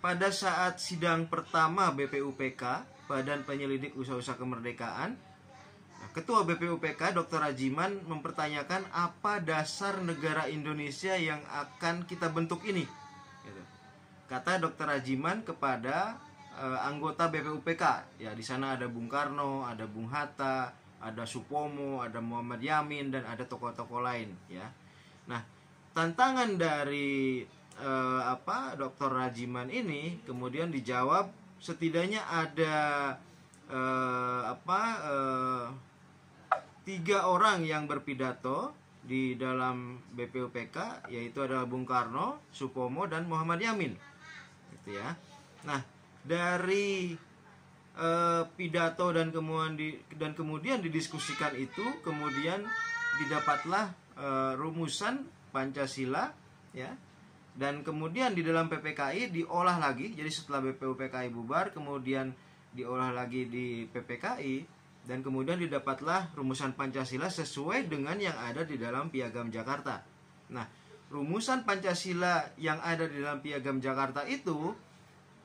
pada saat sidang pertama BPUPK, Badan Penyelidik Usaha-Usaha Kemerdekaan, Ketua BPUPK Dr. Rajiman mempertanyakan apa dasar negara Indonesia yang akan kita bentuk ini. Gitu. Kata Dr. Rajiman kepada anggota BPUPK, ya di sana ada Bung Karno, ada Bung Hatta, ada Supomo, ada Muhammad Yamin, dan ada tokoh-tokoh lain. Ya, nah tantangan dari Dr. Rajiman ini kemudian dijawab setidaknya ada 3 orang yang berpidato di dalam BPUPK, yaitu adalah Bung Karno, Supomo, dan Muhammad Yamin, gitu ya. Nah, dari pidato dan kemudian didiskusikan itu, kemudian didapatlah rumusan Pancasila, ya. Dan kemudian di dalam PPKI diolah lagi. Jadi setelah BPUPKI bubar, kemudian diolah lagi di PPKI, dan kemudian didapatlah rumusan Pancasila sesuai dengan yang ada di dalam Piagam Jakarta. Nah, rumusan Pancasila yang ada di dalam Piagam Jakarta itu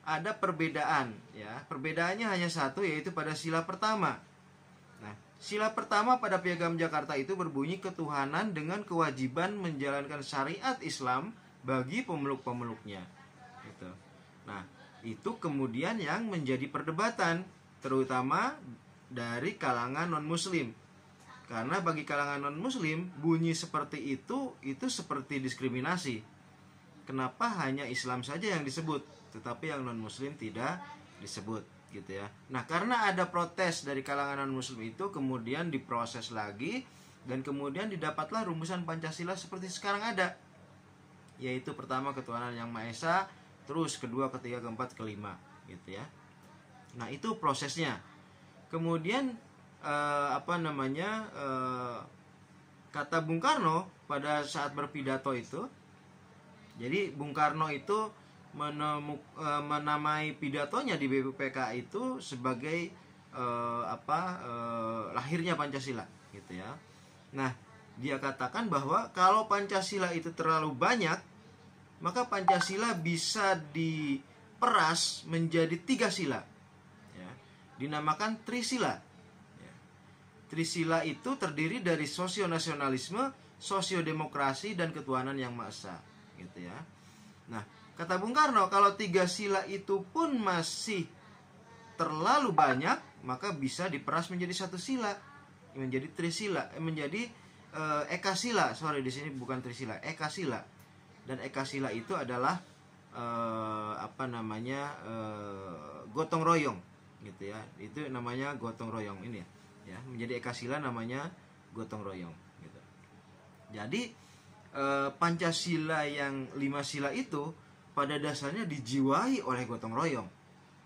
ada perbedaan, ya. Perbedaannya hanya satu, yaitu pada sila pertama. Nah, sila pertama pada Piagam Jakarta itu berbunyi ketuhanan dengan kewajiban menjalankan syariat Islam bagi pemeluk-pemeluknya. Gitu. Nah, itu kemudian yang menjadi perdebatan, terutama dari kalangan non-muslim. Karena bagi kalangan non-muslim, bunyi seperti itu seperti diskriminasi. Kenapa hanya Islam saja yang disebut, tetapi yang non-muslim tidak disebut, gitu ya. Nah, karena ada protes dari kalangan non-muslim itu, kemudian diproses lagi, dan kemudian didapatlah rumusan Pancasila seperti sekarang ada, yaitu pertama ketuhanan yang Maha Esa, terus kedua, ketiga, keempat, kelima, gitu ya. Nah, itu prosesnya. Kemudian kata Bung Karno pada saat berpidato itu, jadi Bung Karno itu menamai pidatonya di BPUPK itu sebagai lahirnya Pancasila, gitu ya. Nah, dia katakan bahwa kalau Pancasila itu terlalu banyak, maka Pancasila bisa diperas menjadi 3 sila, ya, dinamakan Trisila. Ya. Trisila itu terdiri dari sosionasionalisme, sosiodemokrasi, dan ketuhanan yang Maha Esa, gitu ya. Nah, kata Bung Karno, kalau 3 sila itu pun masih terlalu banyak, maka bisa diperas menjadi 1 sila, menjadi Trisila, menjadi Ekasila. Sorry, di sini bukan Trisila, Ekasila. Dan Ekasila itu adalah gotong royong, gitu ya. Itu namanya gotong royong ini, ya. Menjadi Ekasila namanya gotong royong, gitu. Jadi Pancasila yang 5 sila itu pada dasarnya dijiwai oleh gotong royong,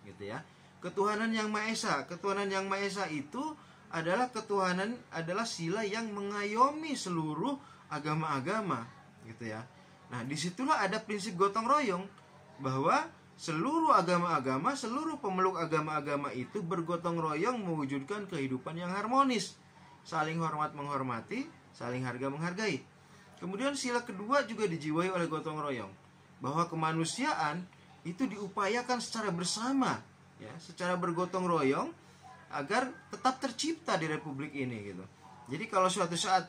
gitu ya. Ketuhanan yang Maha Esa, ketuhanan yang Maha Esa itu adalah adalah sila yang mengayomi seluruh agama-agama, gitu ya. Nah, disitulah ada prinsip gotong royong, bahwa seluruh agama-agama, seluruh pemeluk agama-agama itu bergotong royong mewujudkan kehidupan yang harmonis, saling hormat menghormati, saling harga menghargai. Kemudian sila kedua juga dijiwai oleh gotong royong, bahwa kemanusiaan itu diupayakan secara bersama, ya, secara bergotong royong agar tetap tercipta di republik ini, gitu. Jadi kalau suatu saat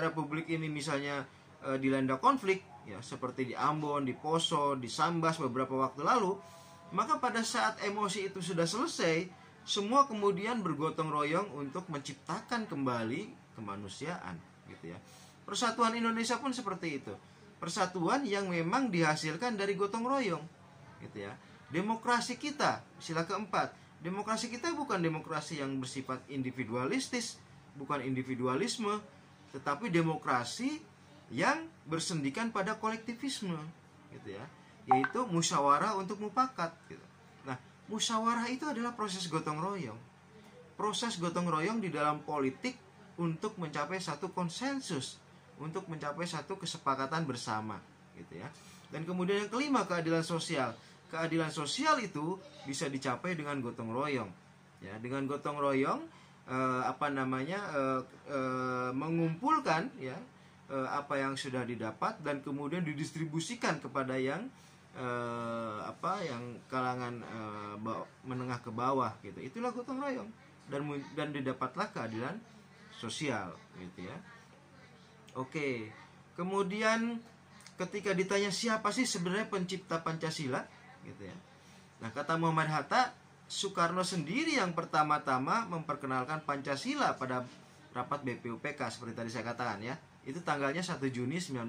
republik ini misalnya dilanda konflik, ya, seperti di Ambon, di Poso, di Sambas beberapa waktu lalu, maka pada saat emosi itu sudah selesai, semua kemudian bergotong royong untuk menciptakan kembali kemanusiaan, gitu ya. Persatuan Indonesia pun seperti itu. Persatuan yang memang dihasilkan dari gotong royong, gitu ya. Demokrasi kita, sila keempat, demokrasi kita bukan demokrasi yang bersifat individualistis, bukan individualisme, tetapi demokrasi yang bersendikan pada kolektivisme, gitu ya, yaitu musyawarah untuk mufakat, gitu. Nah, musyawarah itu adalah proses gotong royong, proses gotong royong di dalam politik untuk mencapai satu konsensus, untuk mencapai satu kesepakatan bersama, gitu ya. Dan kemudian yang kelima, keadilan sosial. Keadilan sosial itu bisa dicapai dengan gotong royong, ya, dengan gotong royong mengumpulkan, ya, apa yang sudah didapat dan kemudian didistribusikan kepada yang yang kalangan menengah ke bawah gitu. Itulah gotong royong, dan didapatlah keadilan sosial gitu ya. Oke. Kemudian ketika ditanya siapa sih sebenarnya pencipta Pancasila gitu ya. Nah, kata Muhammad Hatta, Soekarno sendiri yang pertama-tama memperkenalkan Pancasila pada rapat BPUPK seperti tadi saya katakan ya. Itu tanggalnya 1 Juni 1945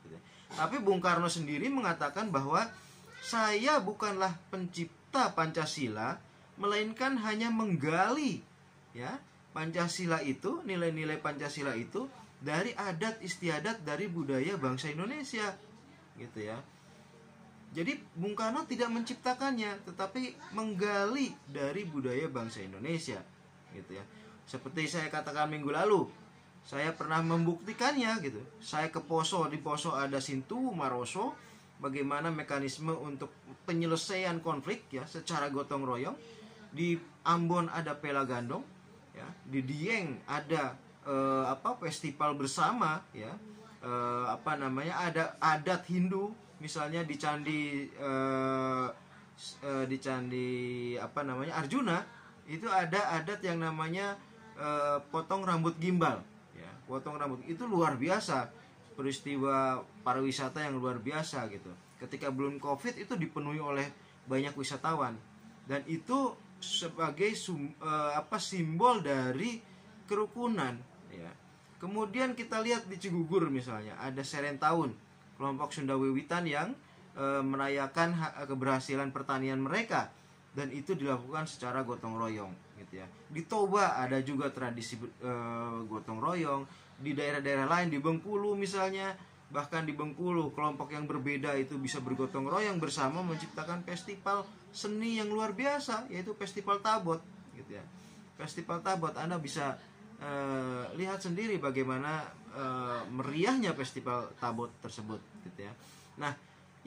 gitu. Tapi Bung Karno sendiri mengatakan bahwa saya bukanlah pencipta Pancasila, melainkan hanya menggali ya Pancasila itu, nilai-nilai Pancasila itu dari adat istiadat dari budaya bangsa Indonesia gitu ya. Jadi Bung Karno tidak menciptakannya, tetapi menggali dari budaya bangsa Indonesia gitu ya. Seperti saya katakan minggu lalu, saya pernah membuktikannya gitu. Saya ke Poso, di Poso ada Sintu Maroso, bagaimana mekanisme untuk penyelesaian konflik ya secara gotong royong. Di Ambon ada Pela Gandong ya, di Dieng ada festival bersama ya, ada adat Hindu, misalnya di candi Arjuna itu ada adat yang namanya potong rambut gimbal ya. Potong rambut itu luar biasa, peristiwa pariwisata yang luar biasa gitu. Ketika belum Covid itu dipenuhi oleh banyak wisatawan, dan itu sebagai simbol dari kerukunan ya. Kemudian kita lihat di Cigugur misalnya ada Serentahun, kelompok Sunda Wiwitan yang merayakan keberhasilan pertanian mereka, dan itu dilakukan secara gotong royong gitu ya. Di Toba ada juga tradisi gotong royong. Di daerah-daerah lain, di Bengkulu misalnya, bahkan di Bengkulu kelompok yang berbeda itu bisa bergotong royong bersama menciptakan festival seni yang luar biasa, yaitu Festival Tabot gitu ya. Festival Tabot Anda bisa lihat sendiri bagaimana meriahnya Festival Tabot tersebut gitu ya. Nah,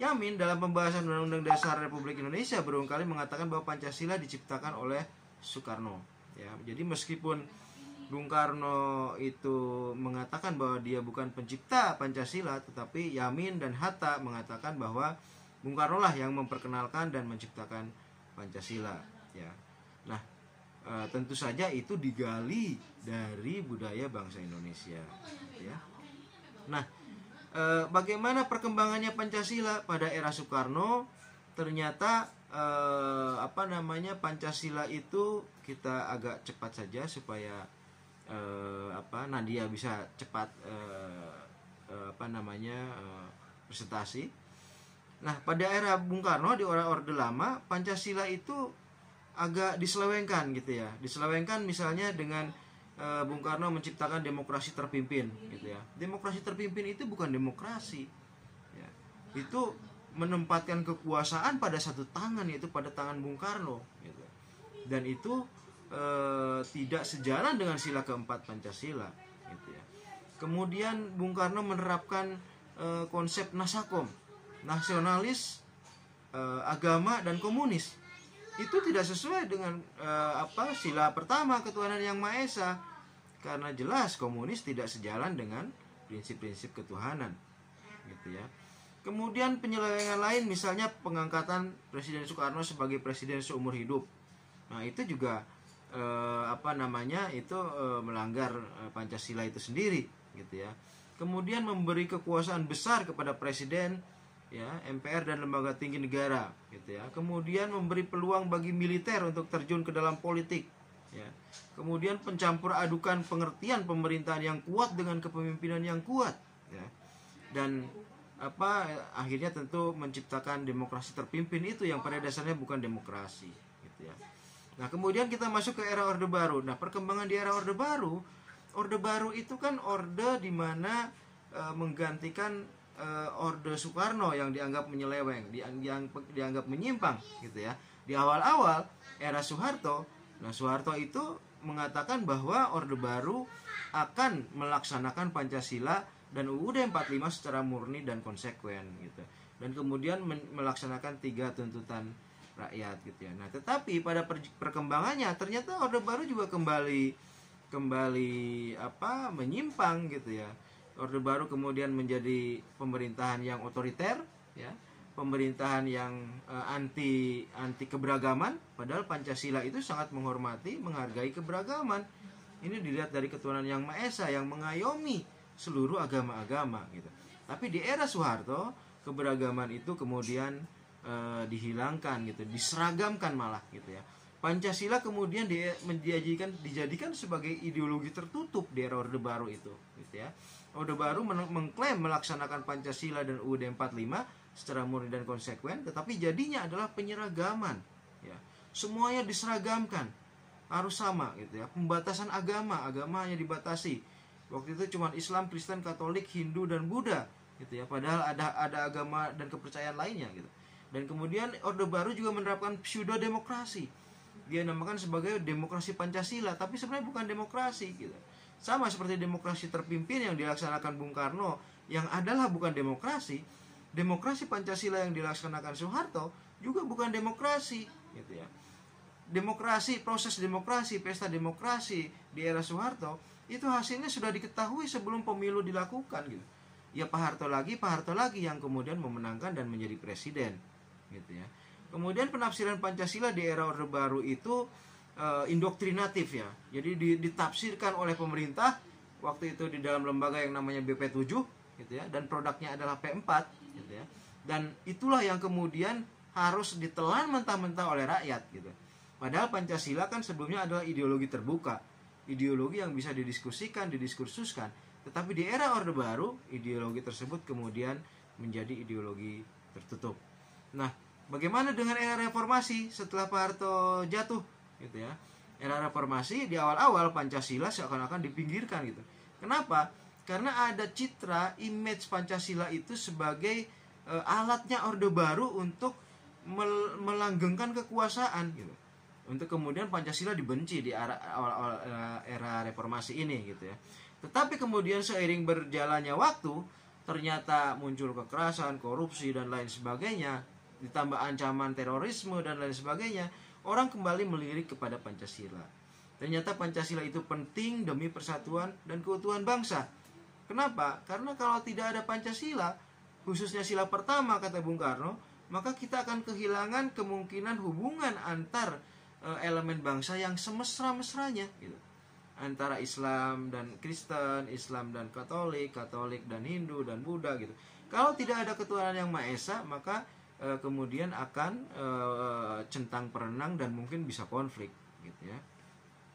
Yamin dalam pembahasan Undang-Undang Dasar Republik Indonesia berulang kali mengatakan bahwa Pancasila diciptakan oleh Soekarno ya. Jadi meskipun Bung Karno itu mengatakan bahwa dia bukan pencipta Pancasila, tetapi Yamin dan Hatta mengatakan bahwa Bung Karno lah yang memperkenalkan dan menciptakan Pancasila ya. Nah, tentu saja itu digali dari budaya bangsa Indonesia ya. Nah, bagaimana perkembangannya Pancasila pada era Soekarno? Ternyata Pancasila itu kita agak cepat saja supaya Nadia bisa cepat presentasi. Nah, pada era Bung Karno di Orde Lama, Pancasila itu agak diselewengkan gitu ya. Diselewengkan misalnya dengan Bung Karno menciptakan demokrasi terpimpin gitu ya. Demokrasi terpimpin itu bukan demokrasi ya. Itu menempatkan kekuasaan pada satu tangan, yaitu pada tangan Bung Karno gitu. Dan itu tidak sejalan dengan sila keempat Pancasila gitu ya. Kemudian Bung Karno menerapkan konsep Nasakom, nasionalis, agama dan komunis. Itu tidak sesuai dengan sila pertama ketuhanan yang Maha Esa, karena jelas komunis tidak sejalan dengan prinsip-prinsip ketuhanan gitu ya. Kemudian penyelewengan lain misalnya pengangkatan Presiden Soekarno sebagai presiden seumur hidup. Nah, itu juga melanggar Pancasila itu sendiri gitu ya. Kemudian memberi kekuasaan besar kepada presiden ya, MPR dan lembaga tinggi negara gitu ya. Kemudian memberi peluang bagi militer untuk terjun ke dalam politik ya. Kemudian pencampur adukan pengertian pemerintahan yang kuat dengan kepemimpinan yang kuat ya. Dan akhirnya tentu menciptakan demokrasi terpimpin itu yang pada dasarnya bukan demokrasi gitu ya. Nah, kemudian kita masuk ke era Orde Baru. Nah, perkembangan di era Orde Baru itu kan orde di mana menggantikan Orde Soekarno yang dianggap menyeleweng, dianggap menyimpang gitu ya. Di awal-awal era Soeharto, Soeharto itu mengatakan bahwa Orde Baru akan melaksanakan Pancasila dan UUD 45 secara murni dan konsekuen gitu. Dan kemudian melaksanakan 3 tuntutan rakyat gitu ya. Nah, tetapi pada perkembangannya ternyata Orde Baru juga kembali menyimpang gitu ya. Orde Baru kemudian menjadi pemerintahan yang otoriter ya. pemerintahan yang anti keberagaman, padahal Pancasila itu sangat menghormati, menghargai keberagaman. Ini dilihat dari ketuhanan yang Maha Esa yang mengayomi seluruh agama-agama gitu. Tapi di era Soeharto keberagaman itu kemudian dihilangkan gitu, diseragamkan malah gitu ya. Pancasila kemudian dijadikan sebagai ideologi tertutup di era Orde Baru itu gitu ya. Orde Baru mengklaim melaksanakan Pancasila dan UUD 45 secara murni dan konsekuen, tetapi jadinya adalah penyeragaman ya. Semuanya diseragamkan, harus sama gitu ya. Pembatasan agama hanya dibatasi. Waktu itu cuma Islam, Kristen, Katolik, Hindu dan Buddha gitu ya. Padahal ada agama dan kepercayaan lainnya gitu. Dan kemudian Orde Baru juga menerapkan pseudo demokrasi. Dia namakan sebagai demokrasi Pancasila, tapi sebenarnya bukan demokrasi gitu. Sama seperti demokrasi terpimpin yang dilaksanakan Bung Karno, yang adalah bukan demokrasi. Demokrasi Pancasila yang dilaksanakan Soeharto juga bukan demokrasi gitu ya. Demokrasi, proses demokrasi, pesta demokrasi di era Soeharto itu hasilnya sudah diketahui sebelum pemilu dilakukan gitu. Ya Pak Harto lagi yang kemudian memenangkan dan menjadi presiden gitu ya. Kemudian penafsiran Pancasila di era Orde Baru itu indoktrinatif ya. Jadi ditafsirkan oleh pemerintah waktu itu di dalam lembaga yang namanya BP7 gitu ya, dan produknya adalah P4 gitu ya. Dan itulah yang kemudian harus ditelan mentah-mentah oleh rakyat gitu. Padahal Pancasila kan sebelumnya adalah ideologi terbuka, ideologi yang bisa didiskusikan, didiskursuskan. Tetapi di era Orde Baru, ideologi tersebut kemudian menjadi ideologi tertutup. Nah, bagaimana dengan era reformasi setelah Pak Harto jatuh gitu ya? Era reformasi di awal-awal Pancasila seakan-akan dipinggirkan gitu. Kenapa? Karena ada citra image Pancasila itu sebagai alatnya Orde Baru untuk melanggengkan kekuasaan gitu. Untuk kemudian Pancasila dibenci di awal-awal era reformasi ini gitu ya. Tetapi kemudian seiring berjalannya waktu, ternyata muncul kekerasan, korupsi dan lain sebagainya, ditambah ancaman terorisme dan lain sebagainya, orang kembali melirik kepada Pancasila. Ternyata Pancasila itu penting demi persatuan dan keutuhan bangsa. Kenapa? Karena kalau tidak ada Pancasila, khususnya sila pertama kata Bung Karno, maka kita akan kehilangan kemungkinan hubungan antar elemen bangsa yang semesra-mesranya gitu. Antara Islam dan Kristen, Islam dan Katolik, Katolik dan Hindu dan Buddha gitu. Kalau tidak ada ketuhanan yang Maha Esa, maka kemudian akan centang perenang dan mungkin bisa konflik gitu ya.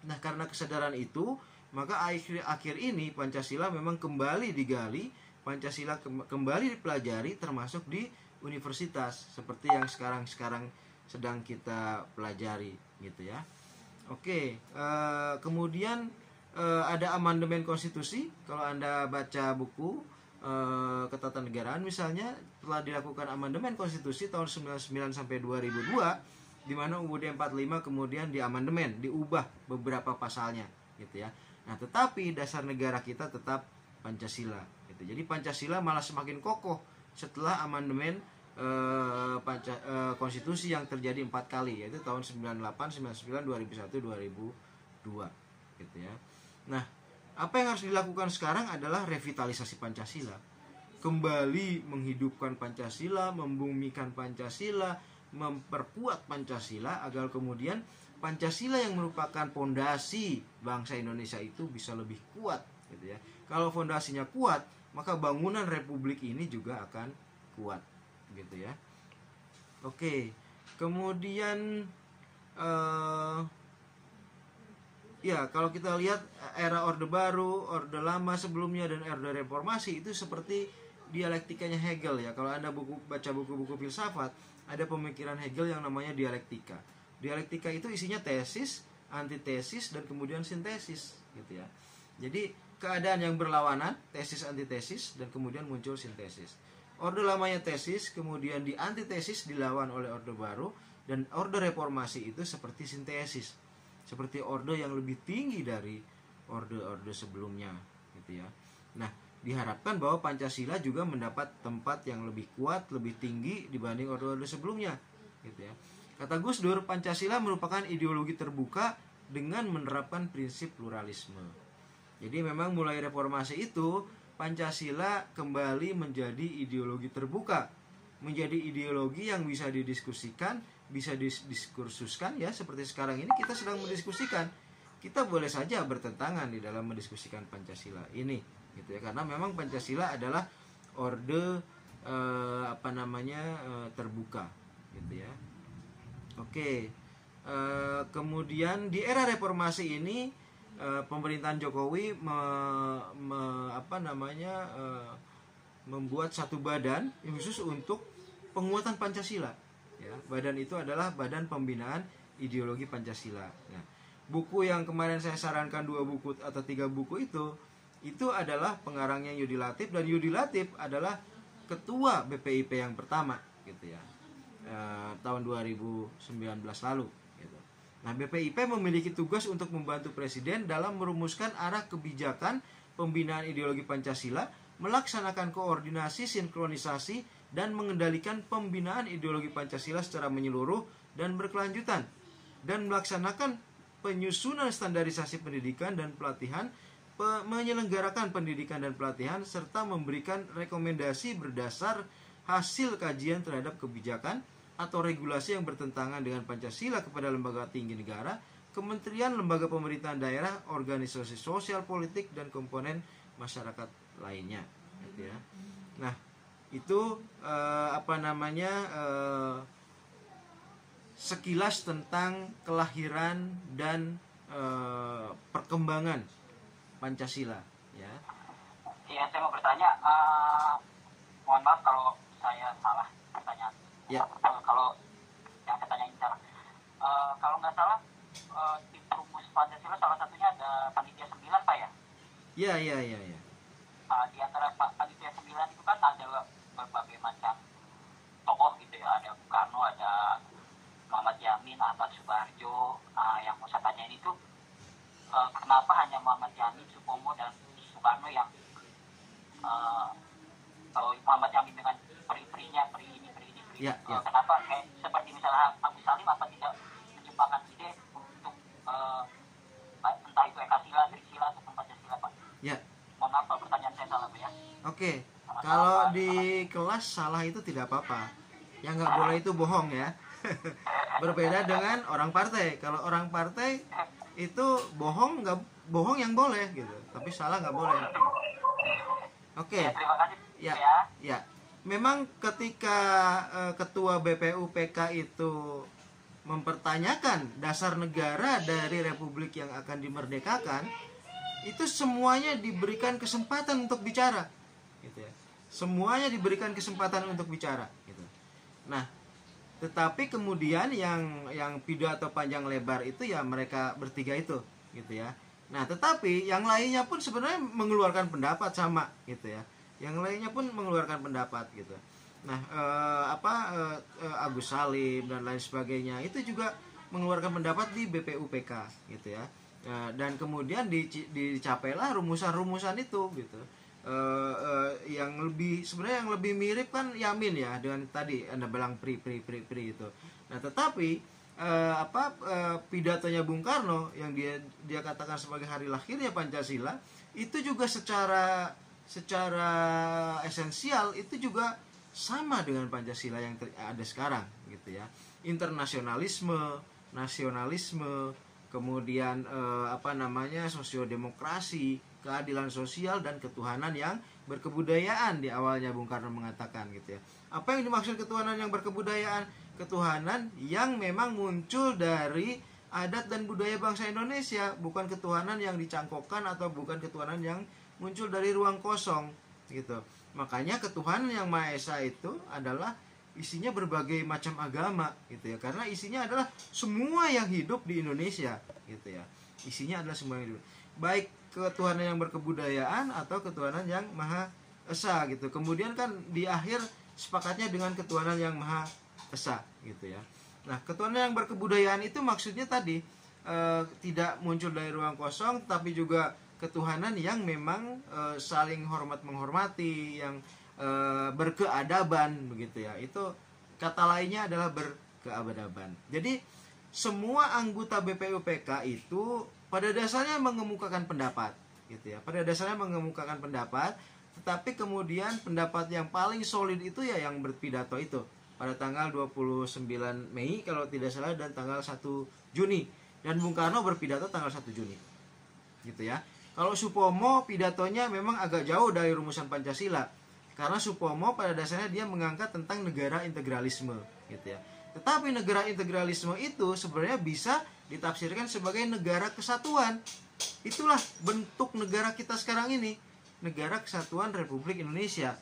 Nah, karena kesadaran itu, maka akhir ini Pancasila memang kembali digali, Pancasila kembali dipelajari termasuk di universitas seperti yang sekarang sedang kita pelajari gitu ya. Oke, kemudian ada amandemen konstitusi. Kalau Anda baca buku Ketatanegaraan misalnya, telah dilakukan amandemen konstitusi tahun 99 sampai 2002, di mana UUD 45 kemudian diamandemen, diubah beberapa pasalnya gitu ya. Nah, tetapi dasar negara kita tetap Pancasila gitu. Jadi Pancasila malah semakin kokoh setelah amandemen konstitusi yang terjadi 4 kali, yaitu tahun 98, 99, 2001, 2002 gitu ya. Nah, apa yang harus dilakukan sekarang adalah revitalisasi Pancasila, kembali menghidupkan Pancasila, membumikan Pancasila, memperkuat Pancasila agar kemudian Pancasila yang merupakan fondasi bangsa Indonesia itu bisa lebih kuat gitu ya. Kalau fondasinya kuat, maka bangunan republik ini juga akan kuat gitu ya. Oke, kemudian ya kalau kita lihat era Orde Baru, Orde Lama sebelumnya dan Orde Reformasi itu seperti dialektikanya Hegel ya. Kalau Anda baca buku-buku filsafat, ada pemikiran Hegel yang namanya dialektika. Dialektika itu isinya tesis, antitesis dan kemudian sintesis gitu ya. Jadi keadaan yang berlawanan, tesis antitesis dan kemudian muncul sintesis. Orde Lamanya tesis, kemudian di antitesis dilawan oleh Orde Baru, dan Orde Reformasi itu seperti sintesis, seperti orde yang lebih tinggi dari orde-orde sebelumnya gitu ya. Nah, diharapkan bahwa Pancasila juga mendapat tempat yang lebih kuat, lebih tinggi dibanding orde-orde sebelumnya gitu ya. Kata Gus Dur, Pancasila merupakan ideologi terbuka dengan menerapkan prinsip pluralisme. Jadi memang mulai reformasi itu Pancasila kembali menjadi ideologi terbuka menjadi ideologi yang bisa didiskusikan, bisa diskursuskan ya, seperti sekarang ini kita sedang mendiskusikan. Kita boleh saja bertentangan di dalam mendiskusikan Pancasila ini gitu ya, karena memang Pancasila adalah orde terbuka gitu ya. Oke. Kemudian di era reformasi ini pemerintahan Jokowi membuat satu badan yang khusus untuk penguatan Pancasila ya. Badan itu adalah Badan Pembinaan Ideologi Pancasila. Nah, buku yang kemarin saya sarankan 2 buku atau 3 buku itu adalah pengarangnya Yudi Latif, dan Yudi Latif adalah ketua BPIP yang pertama gitu ya, tahun 2019 lalu gitu. Nah, BPIP memiliki tugas untuk membantu Presiden dalam merumuskan arah kebijakan pembinaan ideologi Pancasila, melaksanakan koordinasi, sinkronisasi, dan mengendalikan pembinaan ideologi Pancasila secara menyeluruh dan berkelanjutan, dan melaksanakan penyusunan standarisasi pendidikan dan pelatihan, menyelenggarakan pendidikan dan pelatihan, serta memberikan rekomendasi berdasar hasil kajian terhadap kebijakan atau regulasi yang bertentangan dengan Pancasila kepada lembaga tinggi negara, kementerian, lembaga pemerintahan daerah, organisasi sosial politik, dan komponen masyarakat lainnya gitu ya. Nah, itu sekilas tentang kelahiran dan perkembangan Pancasila ya. Iya, saya mau bertanya, mohon maaf kalau saya salah pertanyaan. Ya. Kalau yang saya tanyain salah. Kalau nggak salah, tim rumus Pancasila salah satunya ada Panitia 9, Pak ya? Iya. Di antara Panitia 9 itu kan ada berbagai macam tokoh gitu ya. Ada Bung Karno, ada Muhammad Yamin, Ahmad Subarjo. Yang mau saya tanyain itu, kenapa hanya Muhammad Yamin, Supomo, dan Soekarno yang kalau Muhammad Yamin dengan peri-perinya, peri ini. Ya. Kenapa kayak seperti misalnya Agus Salim, apa tidak menciptakan ide untuk entah itu Ekasila, Trisila, atau Pancasila, Pak? Ya. Mohon maaf, pertanyaan saya salah, Pak ya. Oke. Kalau di kelas salah itu tidak apa-apa. Yang nggak boleh itu bohong ya. Berbeda dengan orang partai. Kalau orang partai itu bohong yang boleh gitu, tapi salah nggak boleh. Oke. Terima kasih ya. Memang ketika ketua BPUPK itu mempertanyakan dasar negara dari republik yang akan dimerdekakan, itu semuanya diberikan kesempatan untuk bicara gitu ya. Semuanya diberikan kesempatan untuk bicara gitu. Nah, tetapi kemudian yang pidato panjang lebar itu ya mereka bertiga itu gitu ya. Nah, tetapi yang lainnya pun sebenarnya mengeluarkan pendapat sama gitu ya. Yang lainnya pun mengeluarkan pendapat gitu. Nah, Agus Salim dan lain sebagainya itu juga mengeluarkan pendapat di BPUPK gitu ya. Dan kemudian dicapailah rumusan-rumusan itu gitu. Yang lebih mirip kan Yamin ya, dengan tadi Anda bilang pri itu. Nah, tetapi pidatonya Bung Karno yang dia katakan sebagai hari lahirnya Pancasila itu juga secara esensial itu juga sama dengan Pancasila yang ada sekarang gitu ya. Internasionalisme, nasionalisme, kemudian sosiodemokrasi, keadilan sosial, dan ketuhanan yang berkebudayaan. Di awalnya Bung Karno mengatakan gitu ya. Apa yang dimaksud ketuhanan yang berkebudayaan? Ketuhanan yang memang muncul dari adat dan budaya bangsa Indonesia, bukan ketuhanan yang dicangkokkan atau bukan ketuhanan yang muncul dari ruang kosong gitu. Makanya ketuhanan yang Maha Esa itu adalah isinya berbagai macam agama gitu ya, karena isinya adalah semua yang hidup di Indonesia gitu ya. Isinya adalah semua yang hidup, baik ketuhanan yang berkebudayaan atau ketuhanan yang Maha Esa gitu. Kemudian kan di akhir sepakatnya dengan ketuhanan yang Maha Esa gitu ya. Nah, ketuhanan yang berkebudayaan itu maksudnya tadi tidak muncul dari ruang kosong, tapi juga ketuhanan yang memang saling hormat menghormati, yang berkeadaban begitu ya. Itu kata lainnya adalah berkeadaban. Jadi semua anggota BPUPK itu pada dasarnya mengemukakan pendapat gitu ya. Pada dasarnya mengemukakan pendapat tetapi kemudian pendapat yang paling solid itu ya yang berpidato itu pada tanggal 29 Mei kalau tidak salah, dan tanggal 1 Juni. Dan Bung Karno berpidato tanggal 1 Juni. Gitu ya. Kalau Supomo pidatonya memang agak jauh dari rumusan Pancasila. Karena Supomo pada dasarnya dia mengangkat tentang negara integralisme, gitu ya. Tetapi negara integralisme itu sebenarnya bisa ditafsirkan sebagai negara kesatuan. Itulah bentuk negara kita sekarang ini, Negara Kesatuan Republik Indonesia.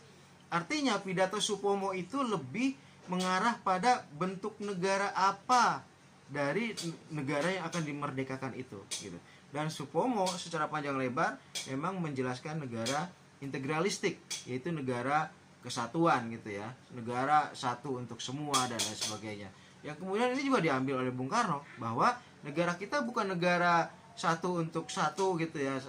Artinya pidato Supomo itu lebih mengarah pada bentuk negara apa dari negara yang akan dimerdekakan itu, gitu. Dan Supomo secara panjang lebar memang menjelaskan negara integralistik, yaitu negara kesatuan, gitu ya, negara satu untuk semua dan lain sebagainya. Yang kemudian ini juga diambil oleh Bung Karno bahwa negara kita bukan negara satu untuk satu, gitu ya,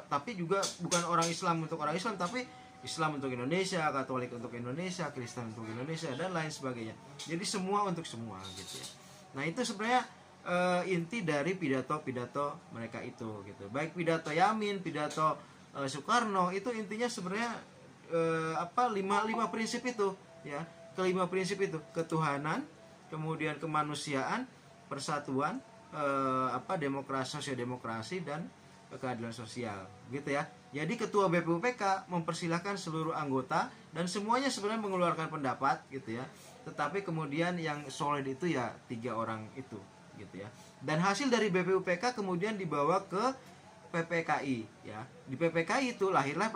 tapi juga bukan orang Islam untuk orang Islam, tapi Islam untuk Indonesia, Katolik untuk Indonesia, Kristen untuk Indonesia, dan lain sebagainya. Jadi semua untuk semua, gitu ya. Nah itu sebenarnya inti dari pidato-pidato mereka itu, gitu. Baik pidato Yamin, pidato Soekarno, itu intinya sebenarnya lima prinsip itu, ya. Kelima prinsip itu: ketuhanan, kemudian kemanusiaan, persatuan, demokrasi, sosiodemokrasi, dan keadilan sosial, gitu ya. Jadi ketua BPUPK mempersilahkan seluruh anggota dan semuanya sebenarnya mengeluarkan pendapat, gitu ya. Tetapi kemudian yang solid itu ya 3 orang itu, gitu ya. Dan hasil dari BPUPK kemudian dibawa ke PPKI, ya. Di PPKI itu lahirlah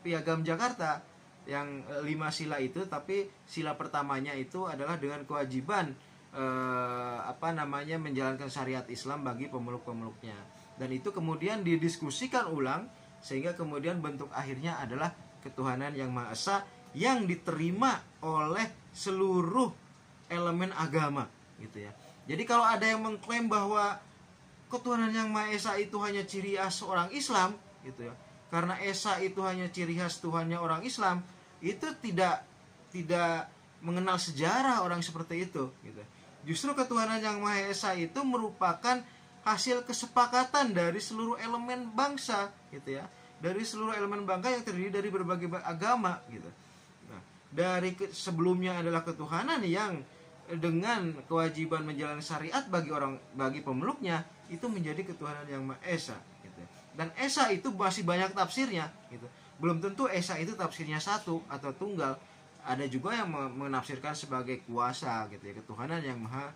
Piagam Jakarta yang 5 sila itu, tapi sila pertamanya itu adalah dengan kewajiban menjalankan syariat Islam bagi pemeluk-pemeluknya. Dan itu kemudian didiskusikan ulang sehingga kemudian bentuk akhirnya adalah ketuhanan yang Maha Esa yang diterima oleh seluruh elemen agama, gitu ya. Jadi kalau ada yang mengklaim bahwa ketuhanan yang Maha Esa itu hanya ciri khas orang Islam, gitu ya, karena Esa itu hanya ciri khas Tuhannya orang Islam, itu tidak mengenal sejarah orang seperti itu, gitu. Justru ketuhanan yang Maha Esa itu merupakan hasil kesepakatan dari seluruh elemen bangsa, gitu ya, dari seluruh elemen bangsa yang terdiri dari berbagai agama, gitu. Nah, dari sebelumnya adalah ketuhanan yang dengan kewajiban menjalankan syariat bagi pemeluknya, itu menjadi ketuhanan yang Maha Esa, gitu. Dan Esa itu masih banyak tafsirnya, gitu. Belum tentu Esa itu tafsirnya satu atau tunggal. Ada juga yang menafsirkan sebagai kuasa, gitu ya, ketuhanan yang Maha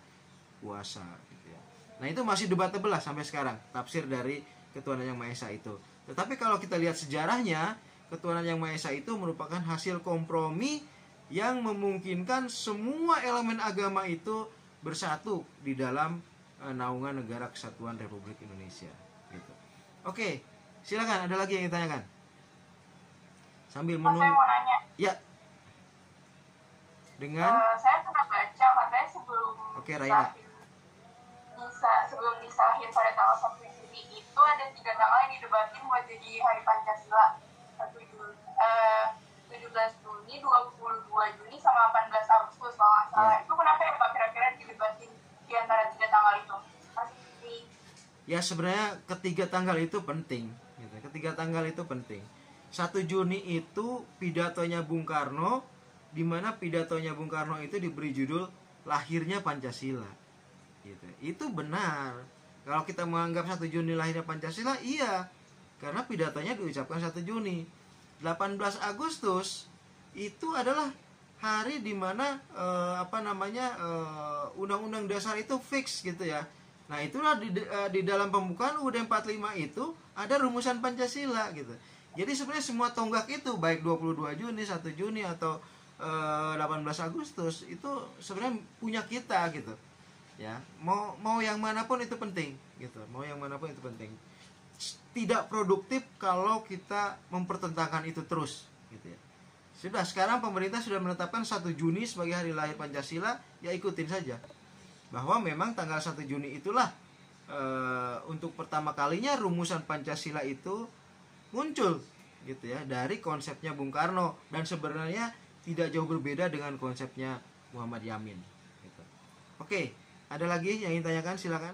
Kuasa, gitu ya. Nah itu masih debatable lah sampai sekarang tafsir dari ketuhanan yang Maha Esa itu. Tetapi kalau kita lihat sejarahnya, ketuhanan yang Maha Esa itu merupakan hasil kompromi yang memungkinkan semua elemen agama itu bersatu di dalam naungan Negara Kesatuan Republik Indonesia, gitu. Oke, silakan, ada lagi yang ditanyakan sambil menunggu. Saya mau nanya. Ya. Dengan saya pernah baca katanya sebelum disahin pada tanggal 1 Juni itu ada 3 tanggal yang didebatin buat jadi Hari Pancasila. 17 Juni, 22 Juni, sama 18 Agustus kalau nggak salah. Ya. Itu kenapa ya Pak kira-kira didebatin di antara 3 tanggal itu? Ya sebenarnya ketiga tanggal itu penting, gitu. Ketiga tanggal itu penting. 1 Juni itu pidatonya Bung Karno, di mana pidatonya Bung Karno itu diberi judul Lahirnya Pancasila, gitu. Itu benar. Kalau kita menganggap 1 Juni lahirnya Pancasila, iya, karena pidatonya diucapkan 1 Juni. 18 Agustus itu adalah hari di mana Undang-Undang Dasar itu fix, gitu ya. Nah itulah di dalam pembukaan UUD 45 itu ada rumusan Pancasila, gitu. Jadi sebenarnya semua tonggak itu, baik 22 Juni, 1 Juni atau 18 Agustus itu sebenarnya punya kita, gitu. Ya, mau yang manapun itu penting, gitu. Mau yang manapun itu penting. Tidak produktif kalau kita mempertentangkan itu terus, gitu ya. Sudah, sekarang pemerintah sudah menetapkan 1 Juni sebagai hari lahir Pancasila, ya ikutin saja. Bahwa memang tanggal 1 Juni itulah untuk pertama kalinya rumusan Pancasila itu muncul, gitu ya, dari konsepnya Bung Karno, dan sebenarnya tidak jauh berbeda dengan konsepnya Muhammad Yamin, gitu. Oke, ada lagi yang ingin tanyakan, silakan.